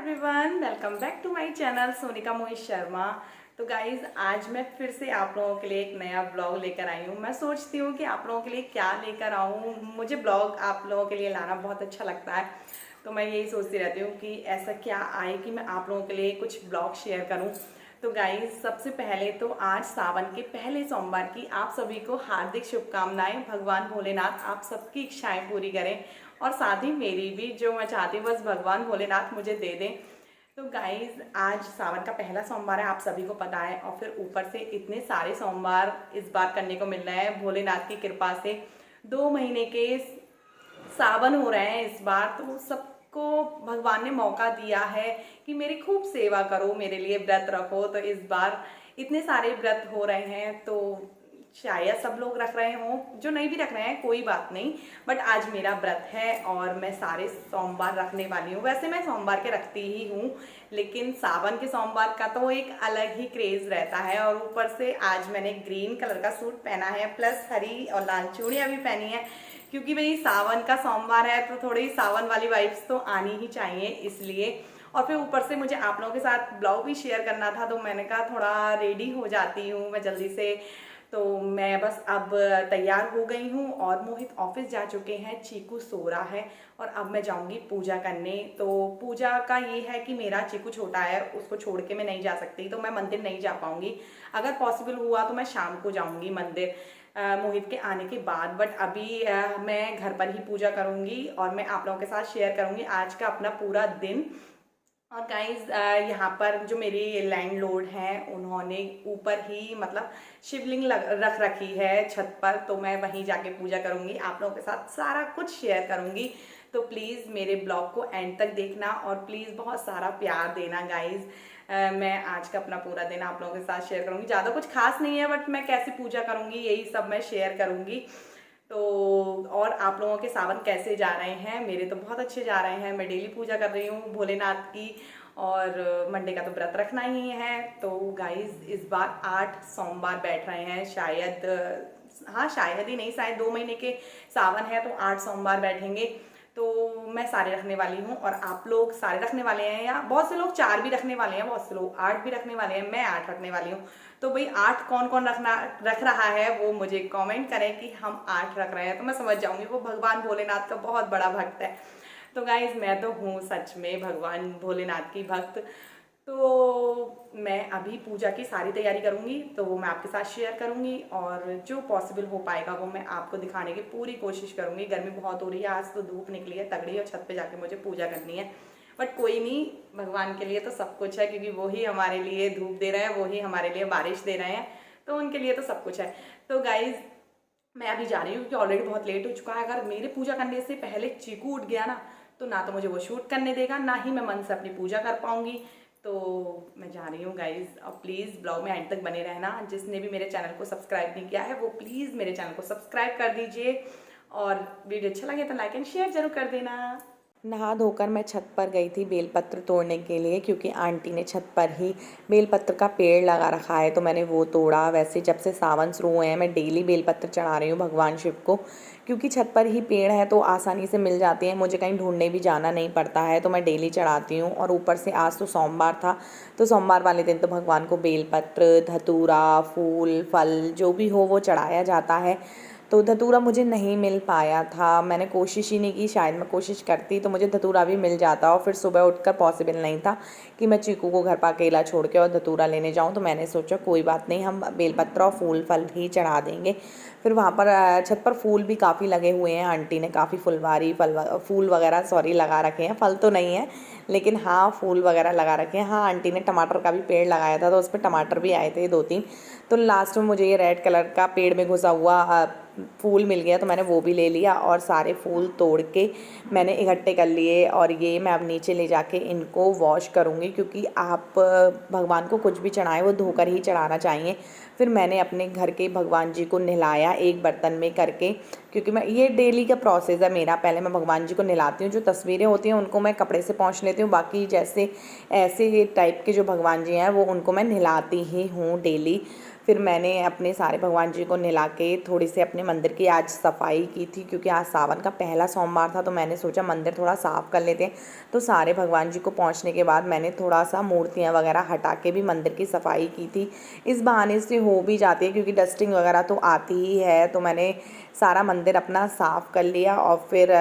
Everyone, welcome back to my channel Sonika Mohit Sharma. तो guys आज मैं फिर से आप लोगों के लिए एक नया ब्लॉग लेकर आई हूँ। मैं सोचती हूँ कि आप लोगों के लिए क्या लेकर आऊँ। मुझे ब्लॉग आप लोगों के लिए लाना बहुत अच्छा लगता है, तो मैं यही सोचती रहती हूँ कि ऐसा क्या आए कि मैं आप लोगों के लिए कुछ ब्लॉग शेयर करूँ। तो गाइज सबसे पहले तो आज सावन के पहले सोमवार की आप सभी को हार्दिक शुभकामनाएं। भगवान भोलेनाथ आप सबकी इच्छाएं पूरी करें और साथ ही मेरी भी, जो मैं चाहती हूँ बस भगवान भोलेनाथ मुझे दे दें। तो गाइज आज सावन का पहला सोमवार है, आप सभी को पता है, और फिर ऊपर से इतने सारे सोमवार इस बार करने को मिल रहे हैं भोलेनाथ की कृपा से। 2 महीने के सावन हो रहे हैं इस बार, तो सबको भगवान ने मौका दिया है कि मेरी खूब सेवा करो, मेरे लिए व्रत रखो। तो इस बार इतने सारे व्रत हो रहे हैं, तो शायद सब लोग रख रहे हों, जो नहीं भी रख रहे हैं कोई बात नहीं, बट आज मेरा व्रत है और मैं सारे सोमवार रखने वाली हूँ। वैसे मैं सोमवार के रखती ही हूँ, लेकिन सावन के सोमवार का तो एक अलग ही क्रेज रहता है। और ऊपर से आज मैंने ग्रीन कलर का सूट पहना है, प्लस हरी और लाल चूड़ियाँ भी पहनी है, क्योंकि भाई सावन का सोमवार है तो थोड़ी सावन वाली वाइब्स तो आनी ही चाहिए, इसलिए। और फिर ऊपर से मुझे आप लोगों के साथ ब्लॉग भी शेयर करना था, तो मैंने कहा थोड़ा रेडी हो जाती हूँ मैं जल्दी से। तो मैं बस अब तैयार हो गई हूँ और मोहित ऑफिस जा चुके हैं, चीकू सो रहा है और अब मैं जाऊँगी पूजा करने। तो पूजा का ये है कि मेरा चीकू छोटा है, उसको छोड़ के मैं नहीं जा सकती, तो मैं मंदिर नहीं जा पाऊँगी। अगर पॉसिबल हुआ तो मैं शाम को जाऊँगी मंदिर मोहित के आने के बाद, बट अभी मैं घर पर ही पूजा करूँगी और मैं आप लोगों के साथ शेयर करूँगी आज का अपना पूरा दिन। और गाइज यहाँ पर जो मेरी लैंडलॉर्ड हैं, उन्होंने ऊपर ही मतलब शिवलिंग रख रखी है छत पर, तो मैं वहीं जाके पूजा करूँगी, आप लोगों के साथ सारा कुछ शेयर करूँगी। तो प्लीज़ मेरे ब्लॉग को एंड तक देखना और प्लीज़ बहुत सारा प्यार देना गाइज। मैं आज का अपना पूरा दिन आप लोगों के साथ शेयर करूँगी। ज़्यादा कुछ खास नहीं है, बट मैं कैसे पूजा करूँगी यही सब मैं शेयर करूँगी। तो और आप लोगों के सावन कैसे जा रहे हैं? मेरे तो बहुत अच्छे जा रहे हैं, मैं डेली पूजा कर रही हूँ भोलेनाथ की, और मंडे का तो व्रत रखना ही है। तो गाइज इस बार 8 सोमवार बैठ रहे हैं शायद, हाँ शायद ही नहीं, शायद 2 महीने के सावन है तो 8 सोमवार बैठेंगे। तो मैं सारे रखने वाली हूँ और आप लोग सारे रखने वाले हैं, या बहुत से लोग 4 भी रखने वाले हैं, बहुत से लोग 8 भी रखने वाले हैं, मैं 8 रखने वाली हूँ। तो भाई 8 कौन कौन रख रहा है वो मुझे कमेंट करें कि हम 8 रख रहे हैं, तो मैं समझ जाऊंगी वो भगवान भोलेनाथ का बहुत बड़ा भक्त है। तो गाइज मैं तो हूँ सच में भगवान भोलेनाथ की भक्त। तो मैं अभी पूजा की सारी तैयारी करूँगी, तो वो मैं आपके साथ शेयर करूँगी और जो पॉसिबल हो पाएगा वो मैं आपको दिखाने की पूरी कोशिश करूँगी। गर्मी बहुत हो रही है, आज तो धूप निकली है तगड़ी और छत पे जाके मुझे पूजा करनी है, बट कोई नहीं, भगवान के लिए तो सब कुछ है, क्योंकि वो ही हमारे लिए धूप दे रहे हैं, वो ही हमारे लिए बारिश दे रहे हैं, तो उनके लिए तो सब कुछ है। तो गाइज मैं अभी जा रही हूँ क्योंकि ऑलरेडी बहुत लेट हो चुका है। अगर मेरे पूजा करने से पहले चीकू उठ गया ना तो मुझे वो शूट करने देगा, ना ही मैं मन से अपनी पूजा कर पाऊंगी। तो मैं जा रही हूँ गाइज, और प्लीज़ ब्लॉग में एंड तक बने रहना। जिसने भी मेरे चैनल को सब्सक्राइब नहीं किया है वो प्लीज़ मेरे चैनल को सब्सक्राइब कर दीजिए, और वीडियो अच्छा लगे तो लाइक एंड शेयर जरूर कर देना। नहा धोकर मैं छत पर गई थी बेलपत्र तोड़ने के लिए, क्योंकि आंटी ने छत पर ही बेलपत्र का पेड़ लगा रखा है, तो मैंने वो तोड़ा। वैसे जब से सावन शुरू हुए हैं मैं डेली बेलपत्र चढ़ा रही हूँ भगवान शिव को, क्योंकि छत पर ही पेड़ है तो आसानी से मिल जाती हैं, मुझे कहीं ढूंढने भी जाना नहीं पड़ता है, तो मैं डेली चढ़ाती हूँ। और ऊपर से आज तो सोमवार था, तो सोमवार वाले दिन तो भगवान को बेलपत्र, धतूरा, फूल, फल जो भी हो वो चढ़ाया जाता है। तो धतूरा मुझे नहीं मिल पाया था, मैंने कोशिश ही नहीं की, शायद मैं कोशिश करती तो मुझे धतूरा भी मिल जाता, और फिर सुबह उठकर पॉसिबल नहीं था कि मैं चीकू को घर पर अकेला छोड़ के और धतूरा लेने जाऊं, तो मैंने सोचा कोई बात नहीं, हम बेलपत्र और फूल फल ही चढ़ा देंगे। फिर वहाँ पर छत पर फूल भी काफ़ी लगे हुए हैं, आंटी ने काफ़ी फुलवारी फूल वगैरह लगा रखे हैं, फल तो नहीं है लेकिन हाँ फूल वगैरह लगा रखे हैं। हाँ आंटी ने टमाटर का भी पेड़ लगाया था, तो उस पर टमाटर भी आए थे 2-3। तो लास्ट में मुझे ये रेड कलर का पेड़ में घुसा हुआ फूल मिल गया, तो मैंने वो भी ले लिया और सारे फूल तोड़ के मैंने इकट्ठे कर लिए, और ये मैं अब नीचे ले जाके इनको वॉश करूँगी, क्योंकि आप भगवान को कुछ भी चढ़ाएं वो धोकर ही चढ़ाना चाहिए। फिर मैंने अपने घर के भगवान जी को नहलाया एक बर्तन में करके, क्योंकि मैं ये डेली का प्रोसेस है मेरा, पहले मैं भगवान जी को नहलाती हूँ, जो तस्वीरें होती हैं उनको मैं कपड़े से पोंछ लेती हूँ, बाकी जैसे ऐसे टाइप के जो भगवान जी हैं वो उनको मैं नहलाती ही हूँ डेली। फिर मैंने अपने सारे भगवान जी को नहला के थोड़ी सी अपने मंदिर की आज सफाई की थी, क्योंकि आज सावन का पहला सोमवार था, तो मैंने सोचा मंदिर थोड़ा साफ़ कर लेते हैं। तो सारे भगवान जी को पहुंचने के बाद मैंने थोड़ा सा मूर्तियां वगैरह हटा के भी मंदिर की सफाई की थी। इस बहाने से हो भी जाती है, क्योंकि डस्टिंग वगैरह तो आती ही है। तो मैंने सारा मंदिर अपना साफ़ कर लिया, और फिर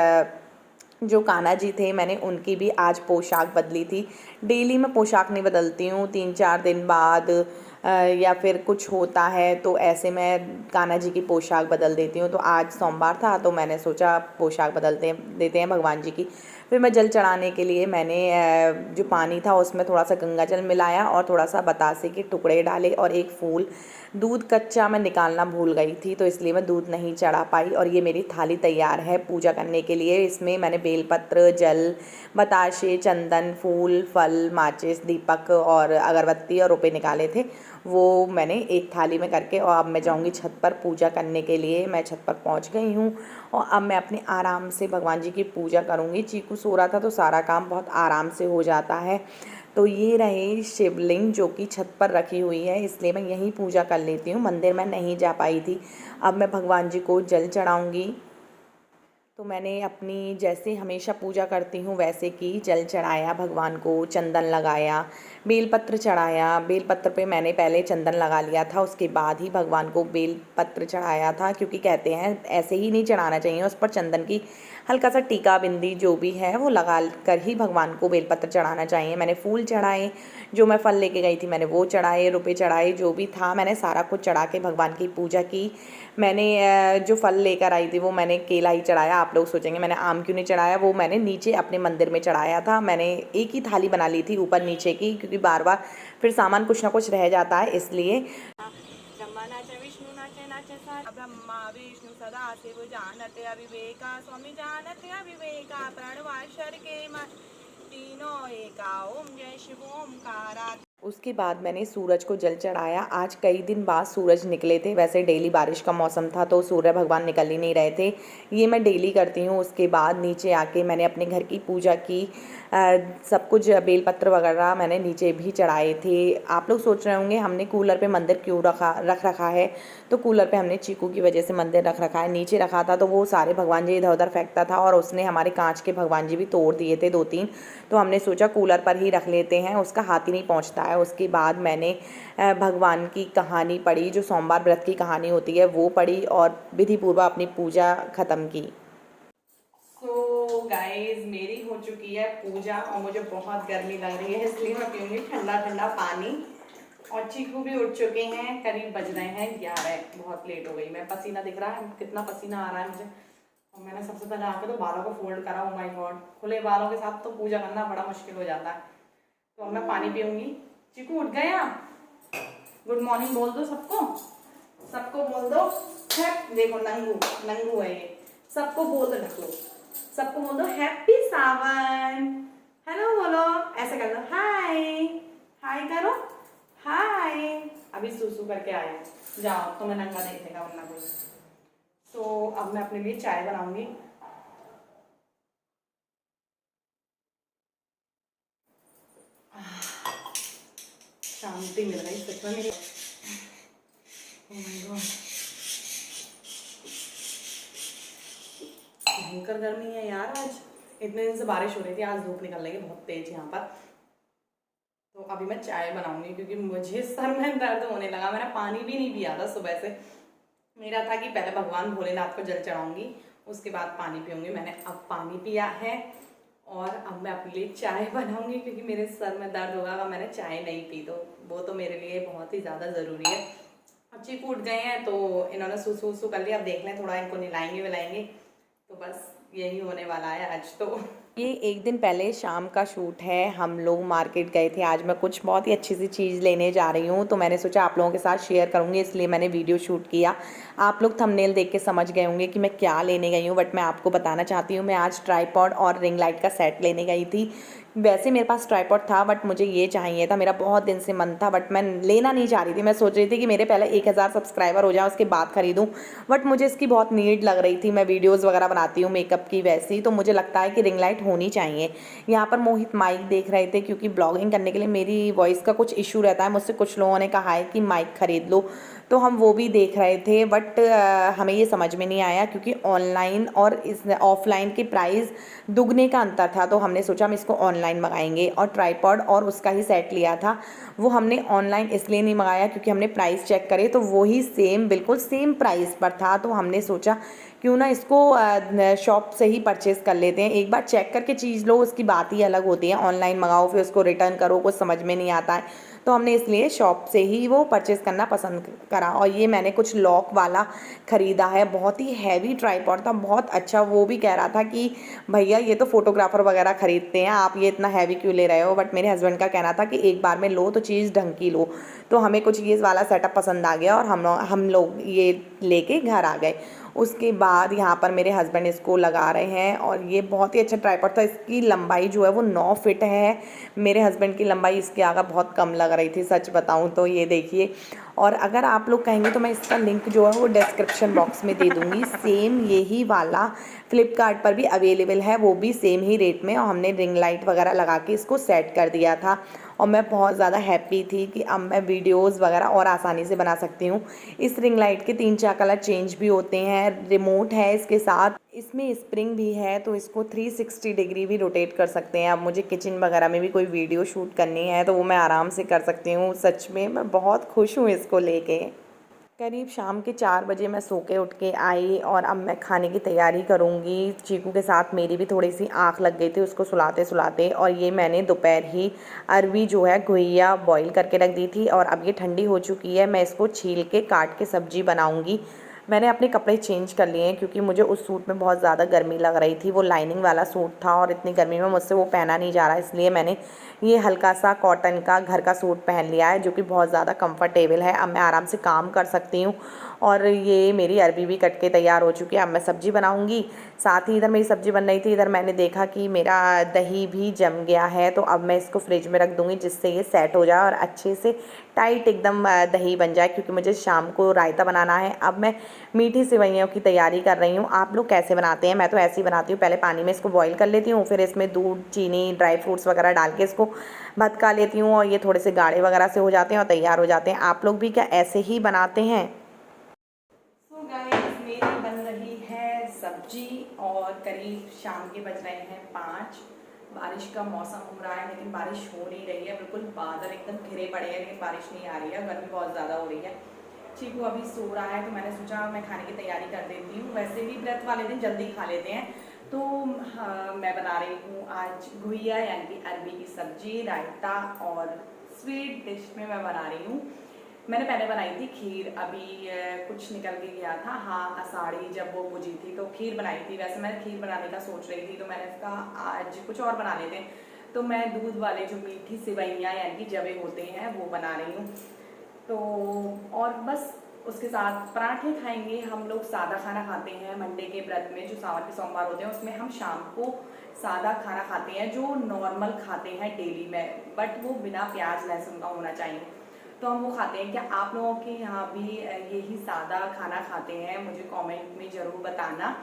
जो कान्हा जी थे मैंने उनकी भी आज पोशाक बदली थी। डेली मैं पोशाक नहीं बदलती हूँ, 3-4 दिन बाद या फिर कुछ होता है तो ऐसे मैं कान्हा जी की पोशाक बदल देती हूँ। तो आज सोमवार था तो मैंने सोचा पोशाक देते हैं भगवान जी की। फिर मैं जल चढ़ाने के लिए मैंने जो पानी था उसमें थोड़ा सा गंगा जल मिलाया और थोड़ा सा बतासे के टुकड़े डाले और एक फूल। दूध कच्चा मैं निकालना भूल गई थी, तो इसलिए मैं दूध नहीं चढ़ा पाई। और ये मेरी थाली तैयार है पूजा करने के लिए। इसमें मैंने बेलपत्र, जल, बताशे, चंदन, फूल, फल, माचिस, दीपक और अगरबत्ती और रुपए निकाले थे, वो मैंने एक थाली में करके। और अब मैं जाऊंगी छत पर पूजा करने के लिए। मैं छत पर पहुंच गई हूँ और अब मैं अपने आराम से भगवान जी की पूजा करूँगी। चीकू सो रहा था तो सारा काम बहुत आराम से हो जाता है। तो ये रहे शिवलिंग जो कि छत पर रखी हुई है, इसलिए मैं यहीं पूजा कर लेती हूँ, मंदिर में नहीं जा पाई थी। अब मैं भगवान जी को जल चढ़ाऊँगी। तो मैंने अपनी जैसे हमेशा पूजा करती हूँ वैसे की जल चढ़ाया, भगवान को चंदन लगाया, बेलपत्र चढ़ाया। बेलपत्र पे मैंने पहले चंदन लगा लिया था, उसके बाद ही भगवान को बेलपत्र चढ़ाया था, क्योंकि कहते हैं ऐसे ही नहीं चढ़ाना चाहिए, उस पर चंदन की हल्का सा टीका बिंदी जो भी है वो लगा कर ही भगवान को बेलपत्र चढ़ाना चाहिए। मैंने फूल चढ़ाए, जो मैं फल लेके गई थी मैंने वो चढ़ाए, रुपए चढ़ाए, जो भी था मैंने सारा कुछ चढ़ा के भगवान की पूजा की। मैंने जो फल लेकर आई थी वो मैंने केला ही चढ़ाया। आप लोग सोचेंगे मैंने आम क्यों नहीं चढ़ाया, वो मैंने नीचे अपने मंदिर में चढ़ाया था। मैंने एक ही थाली बना ली थी ऊपर नीचे की, क्योंकि बार बार फिर सामान कुछ ना कुछ रह जाता है, इसलिए। ब्रह्मा विष्णु सदा शिव जानते अविवेका स्वामी जानते अविवेका प्रणवाक्षर के तीनों एका ओम जय शिव ओमकारा। उसके बाद मैंने सूरज को जल चढ़ाया। आज कई दिन बाद सूरज निकले थे, वैसे डेली बारिश का मौसम था तो सूर्य भगवान निकल ही नहीं रहे थे। ये मैं डेली करती हूँ। उसके बाद नीचे आके मैंने अपने घर की पूजा की। सब कुछ बेलपत्र वगैरह मैंने नीचे भी चढ़ाए थे। आप लोग सोच रहे होंगे हमने कूलर पे मंदिर क्यों रख रखा है, तो कूलर पे हमने चीकू की वजह से मंदिर रख रखा है। नीचे रखा था तो वो सारे भगवान जी इधर उधर फेंकता था और उसने हमारे कांच के भगवान जी भी तोड़ दिए थे 2-3, तो हमने सोचा कूलर पर ही रख लेते हैं, उसका हाथ ही नहीं पहुंचता है। उसके बाद मैंने भगवान की कहानी पढ़ी, जो सोमवार व्रत की कहानी होती है वो पढ़ी और विधिपूर्वक अपनी पूजा ख़त्म की। सो गाइज मेरी हो चुकी है पूजा और मुझे बहुत गर्मी लग रही है, इसलिए मैं पीऊँगी ठंडा ठंडा पानी। और चीकू भी उठ चुके हैं, करीब बज रहे हैं 11, बहुत लेट हो गई मैं। पसीना दिख रहा है कितना पसीना आ रहा है मुझे। और मैंने सबसे पहले आके तो बालों को फोल्ड करा। ओ माय गॉड, खुले बालों के साथ तो पूजा करना बड़ा मुश्किल हो जाता है। तो अब मैं पानी पीऊँगी। चीकू उठ गए आप? गुड मॉर्निंग बोल दो सबको, सबको बोल दो। देखो नंगू नंगू है ये, सबको बोल दो, ढको सबको बोल दो हैप्पी सावन। हेलो बोलो, ऐसे कर लो, हाय हाय करो, हाय। अभी सूसू करके आए, जाओ तुम्हें नंगा देखेगा वरना कोई। तो अब मैं अपने लिए चाय बनाऊंगी। शांति मिल गई सच में मेरी। Oh my God, भयंकर गर्मी है यार आज। इतने दिन से बारिश हो रही थी, आज धूप निकल रही है बहुत तेज यहाँ पर। तो अभी मैं चाय बनाऊंगी क्योंकि मुझे सर में दर्द होने लगा। मैंने पानी भी नहीं पिया था सुबह से। मेरा था कि पहले भगवान भोलेनाथ को जल चढ़ाऊंगी, उसके बाद पानी पीऊंगी। मैंने अब पानी पिया है और अब मैं अपने लिए चाय बनाऊंगी, क्योंकि मेरे सर में दर्द होगा अगर मैंने चाय नहीं पी, तो वो तो मेरे लिए बहुत ही ज़्यादा ज़रूरी है। अब चीकू उठ गए हैं तो इन्होंने सूसू वूसू कर लिया। अब देख लें थोड़ा इनको नहलाएंगे विलाएंगे, तो बस यही होने वाला है आज। तो ये एक दिन पहले शाम का शूट है। हम लोग मार्केट गए थे। आज मैं कुछ बहुत ही अच्छी सी चीज़ लेने जा रही हूँ, तो मैंने सोचा आप लोगों के साथ शेयर करूँगी, इसलिए मैंने वीडियो शूट किया। आप लोग थंबनेल देख के समझ गए होंगे कि मैं क्या लेने गई हूँ, बट मैं आपको बताना चाहती हूँ। मैं आज ट्राइपॉड और रिंग लाइट का सेट लेने गई थी, वैसे मेरे पास ट्राइपॉड था बट मुझे ये चाहिए था, मेरा बहुत दिन से मन था बट मैं लेना नहीं चाह रही थी। मैं सोच रही थी कि मेरे पहले 1000 सब्सक्राइबर हो जाए उसके बाद ख़रीदूँ, बट मुझे इसकी बहुत नीड लग रही थी। मैं वीडियोज़ वगैरह बनाती हूँ मेकअप की वैसी, तो मुझे लगता है कि रिंग लाइट होनी चाहिए। यहाँ पर मोहित माइक देख रहे थे क्योंकि ब्लॉगिंग करने के लिए मेरी वॉइस का कुछ इशू रहता है। मुझसे कुछ लोगों ने कहा है कि माइक ख़रीद लो, तो हम वो भी देख रहे थे बट हमें ये समझ में नहीं आया क्योंकि ऑनलाइन और इस ऑफलाइन के प्राइस दुगने का अंतर था। तो हमने सोचा हम इसको ऑनलाइन मंगाएंगे, और ट्राइपॉड और उसका ही सेट लिया था वो हमने ऑनलाइन इसलिए नहीं मंगाया क्योंकि हमने प्राइस चेक करे तो वो ही सेम बिल्कुल सेम प्राइस पर था। तो हमने सोचा क्यों ना इसको शॉप से ही परचेज़ कर लेते हैं। एक बार चेक करके चीज़ लो उसकी बात ही अलग होती है, ऑनलाइन मंगाओ फिर उसको रिटर्न करो कुछ समझ में नहीं आता है। तो हमने इसलिए शॉप से ही वो परचेज़ करना पसंद करा। और ये मैंने कुछ लॉक वाला ख़रीदा है, बहुत ही हैवी ट्राइपॉड था, बहुत अच्छा। वो भी कह रहा था कि भैया ये तो फोटोग्राफर वगैरह ख़रीदते हैं, आप ये इतना हैवी क्यों ले रहे हो। बट मेरे हस्बैंड का कहना था कि एक बार में लो तो चीज़ ढंग की लो। तो हमें कुछ ये वाला सेटअप पसंद आ गया और हम लोग ये लेके घर आ गए। उसके बाद यहाँ पर मेरे हस्बैंड इसको लगा रहे हैं, और ये बहुत ही अच्छा ट्राइपॉड था। इसकी लंबाई जो है वो 9 फीट है। मेरे हस्बैंड की लंबाई इसके आगे बहुत कम लग रही थी सच बताऊँ तो। ये देखिए, और अगर आप लोग कहेंगे तो मैं इसका लिंक जो है वो डिस्क्रिप्शन बॉक्स में दे दूँगी। सेम यही वाला फ्लिपकार्ट पर भी अवेलेबल है, वो भी सेम ही रेट में, और हमने रिंग लाइट वगैरह लगा के इसको सेट कर दिया था। और मैं बहुत ज़्यादा हैप्पी थी कि अब मैं वीडियोज़ वगैरह और आसानी से बना सकती हूँ। इस रिंग लाइट के 3-4 कलर चेंज भी होते हैं, रिमोट है इसके साथ, इसमें स्प्रिंग भी है तो इसको 360 डिग्री भी रोटेट कर सकते हैं। अब मुझे किचन वगैरह में भी कोई वीडियो शूट करनी है तो वो मैं आराम से कर सकती हूँ। सच में मैं बहुत खुश हूँ इसको लेके। करीब शाम के 4 बजे मैं सो के उठ के आई, और अब मैं खाने की तैयारी करूँगी। चीकू के साथ मेरी भी थोड़ी सी आँख लग गई थी उसको सुलाते सुलाते। और ये मैंने दोपहर ही अरवी जो है घुइया बॉईल करके रख दी थी, और अब ये ठंडी हो चुकी है। मैं इसको छील के काट के सब्जी बनाऊँगी। मैंने अपने कपड़े चेंज कर लिए हैं क्योंकि मुझे उस सूट में बहुत ज़्यादा गर्मी लग रही थी। वो लाइनिंग वाला सूट था और इतनी गर्मी में मुझसे वो पहना नहीं जा रहा, इसलिए मैंने ये हल्का सा कॉटन का घर का सूट पहन लिया है जो कि बहुत ज़्यादा कंफर्टेबल है। अब मैं आराम से काम कर सकती हूँ। और ये मेरी अरबी भी कट के तैयार हो चुकी है, अब मैं सब्ज़ी बनाऊँगी। साथ ही इधर मेरी सब्ज़ी बन रही थी, इधर मैंने देखा कि मेरा दही भी जम गया है, तो अब मैं इसको फ्रिज में रख दूँगी जिससे ये सेट हो जाए और अच्छे से टाइट एकदम दही बन जाए, क्योंकि मुझे शाम को रायता बनाना है। अब मैं मीठी सेवइयों की तैयारी कर रही हूँ। आप लोग कैसे बनाते हैं? मैं तो ऐसे ही बनाती हूँ, पहले पानी में इसको बॉईल कर लेती हूँ, फिर इसमें दूध, चीनी, ड्राई फ्रूट्स वगैरह डाल के इसको भदका लेती हूँ, और ये थोड़े से गाढ़े वगैरह से हो जाते हैं और तैयार हो जाते हैं। आप लोग भी क्या ऐसे ही बनाते हैं? सो गाइस, मेरी बन रही है सब्जी और करीब शाम के बज रहे हैं 5। बारिश का मौसम हो रहा है लेकिन बारिश हो नहीं रही है, बिल्कुल बादल एकदम घिरे पड़े हैं लेकिन बारिश नहीं आ रही है, गर्मी बहुत ज़्यादा हो रही है। चीकू अभी सो रहा है तो मैंने सोचा मैं खाने की तैयारी कर देती हूँ। वैसे भी व्रत वाले दिन जल्दी खा लेते हैं, तो हाँ, मैं बना रही हूँ आज घुइया यानी कि अरबी की सब्जी, रायता और स्वीट डिश में मैं बना रही हूँ। मैंने पहले बनाई थी खीर, अभी कुछ निकल के गया था, हाँ आषाढ़ी जब वो बुझी थी तो खीर बनाई थी। वैसे मैं खीर बनाने का सोच रही थी तो मैंने कहा आज कुछ और बना लेते हैं, तो मैं दूध वाले जो मीठी सेवइयाँ यानी कि जवे होते हैं वो बना रही हूँ। तो और बस उसके साथ पराठे खाएंगे। हम लोग सादा खाना खाते हैं मंडे के व्रत में, जो सावन के सोमवार होते हैं उसमें हम शाम को सादा खाना खाते हैं जो नॉर्मल खाते हैं डेली में, बट वो बिना प्याज लहसुन का होना चाहिए, तो हम वो खाते हैं। क्या आप लोगों के यहाँ भी यही सादा खाना खाते हैं? मुझे कमेंट में ज़रूर बताना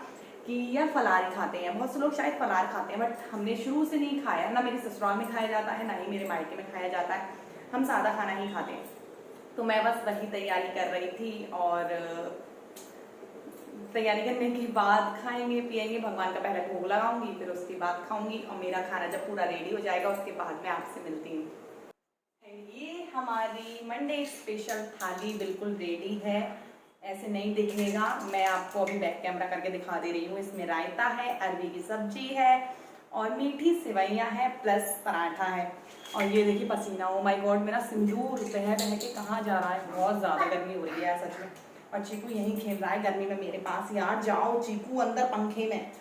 कि या फलारी खाते हैं। बहुत से लोग शायद फलार खाते हैं बट हमने शुरू से नहीं खाया, ना मेरे ससुराल में खाया जाता है ना ही मेरे मायके में खाया जाता है, हम सादा खाना ही खाते हैं। तो मैं बस वही तैयारी कर रही थी, और तैयारी करने के बाद खाएंगे पिएंगे, भगवान का पहले भोग लगाऊंगी फिर उसके बाद खाऊंगी, और मेरा खाना जब पूरा रेडी हो जाएगा उसके बाद मैं आपसे मिलती हूँ। ये हमारी मंडे स्पेशल थाली बिल्कुल रेडी है, ऐसे नहीं दिखेगा, मैं आपको अभी बैक कैमरा करके दिखा दे रही हूँ। इसमें रायता है, अरबी की सब्जी है और मीठी सेवइयाँ है प्लस पराठा है। और ये देखिए पसीना, ओ माय गॉड, मेरा सिंदूर बह बह के कहाँ जा रहा है, बहुत ज़्यादा गर्मी हो रही है सच में। और चीकू यहीं खेल रहा है गर्मी में मेरे पास, यार जाओ चीकू अंदर पंखे में।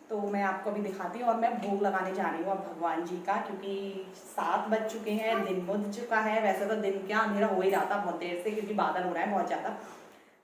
तो मैं आपको अभी दिखाती हूँ, और मैं भोग लगाने जा रही हूँ अब भगवान जी का, क्योंकि 7 बज चुके हैं, दिन बुझ चुका है। वैसे तो दिन क्या अंधेरा हो ही रहा था बहुत देर से क्योंकि बादल हो रहा है बहुत ज़्यादा।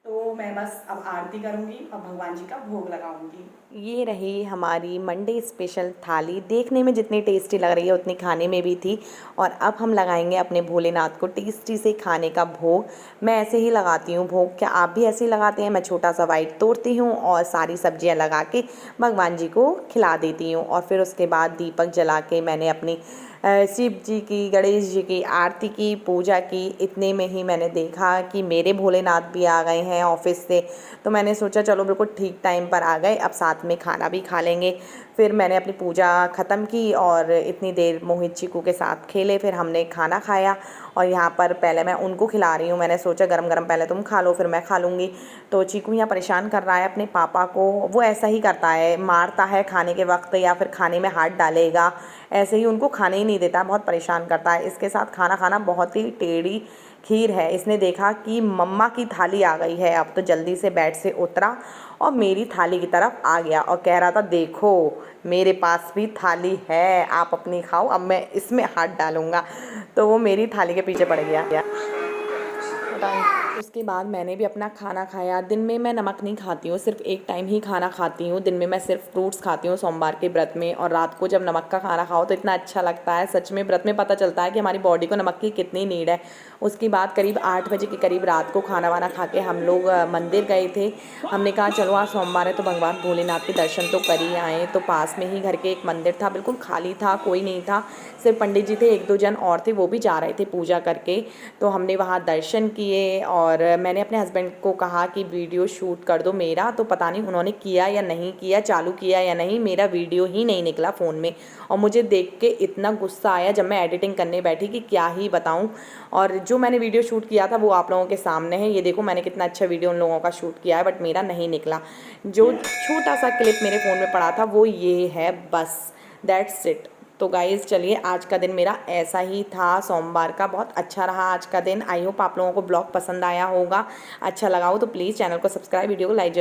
तो मैं बस अब आरती करूँगी और भगवान जी का भोग लगाऊंगी। ये रही हमारी मंडे स्पेशल थाली। देखने में जितनी टेस्टी लग रही है उतनी खाने में भी थी। और अब हम लगाएंगे अपने भोलेनाथ को टेस्टी से खाने का भोग। मैं ऐसे ही लगाती हूँ भोग, क्या आप भी ऐसे ही लगाते हैं? मैं छोटा सा वाइट तोड़ती हूँ और सारी सब्जियाँ लगा के भगवान जी को खिला देती हूँ। और फिर उसके बाद दीपक जला के मैंने अपनी शिव जी की, गणेश जी की आरती की, पूजा की। इतने में ही मैंने देखा कि मेरे भोलेनाथ भी आ गए हैं ऑफिस से। तो मैंने सोचा चलो बिल्कुल ठीक टाइम पर आ गए, अब साथ में खाना भी खा लेंगे। फिर मैंने अपनी पूजा ख़त्म की और इतनी देर मोहित चीकू के साथ खेले। फिर हमने खाना खाया और यहाँ पर पहले मैं उनको खिला रही हूँ। मैंने सोचा गरम गरम पहले तुम खा लो फिर मैं खा लूँगी। तो चीकू यहाँ परेशान कर रहा है अपने पापा को। वो ऐसा ही करता है, मारता है खाने के वक्त या फिर खाने में हाथ डालेगा, ऐसे ही उनको खाने ही नहीं देता, बहुत परेशान करता है। इसके साथ खाना खाना बहुत ही टेढ़ी खीर है। इसने देखा कि मम्मा की थाली आ गई है, अब तो जल्दी से बेड से उतरा और मेरी थाली की तरफ आ गया और कह रहा था देखो मेरे पास भी थाली है, आप अपनी खाओ, अब मैं इसमें हाथ डालूँगा। तो वो मेरी थाली के पीछे पड़ गया। उसके बाद मैंने भी अपना खाना खाया। दिन में मैं नमक नहीं खाती हूँ, सिर्फ एक टाइम ही खाना खाती हूँ। दिन में मैं सिर्फ फ्रूट्स खाती हूँ सोमवार के व्रत में। और रात को जब नमक का खाना खाओ तो इतना अच्छा लगता है, सच में व्रत में पता चलता है कि हमारी बॉडी को नमक की कितनी नीड है। उसके बाद करीब 8 बजे के करीब रात को खाना वाना खा के हम लोग मंदिर गए थे। हमने कहा चलो आज सोमवार है तो भगवान भोलेनाथ के दर्शन तो कर ही आए। तो पास में ही घर के एक मंदिर था, बिल्कुल खाली था, कोई नहीं था, सिर्फ पंडित जी थे, 1-2 जन और थे, वो भी जा रहे थे पूजा करके। तो हमने वहाँ दर्शन किए और मैंने अपने हस्बैंड को कहा कि वीडियो शूट कर दो मेरा। तो पता नहीं उन्होंने किया या नहीं किया, चालू किया या नहीं, मेरा वीडियो ही नहीं निकला फ़ोन में। और मुझे देख के इतना गुस्सा आया जब मैं एडिटिंग करने बैठी कि क्या ही बताऊं। और जो मैंने वीडियो शूट किया था वो आप लोगों के सामने है, ये देखो मैंने कितना अच्छा वीडियो उन लोगों का शूट किया है, बट मेरा नहीं निकला। जो छोटा सा क्लिप मेरे फ़ोन में पड़ा था वो ये है, बस दैट्स इट। तो गाइज़ चलिए आज का दिन मेरा ऐसा ही था, सोमवार का। बहुत अच्छा रहा आज का दिन। आई होप आप लोगों को ब्लॉग पसंद आया होगा। अच्छा लगा हो तो प्लीज़ चैनल को सब्सक्राइब, वीडियो को लाइक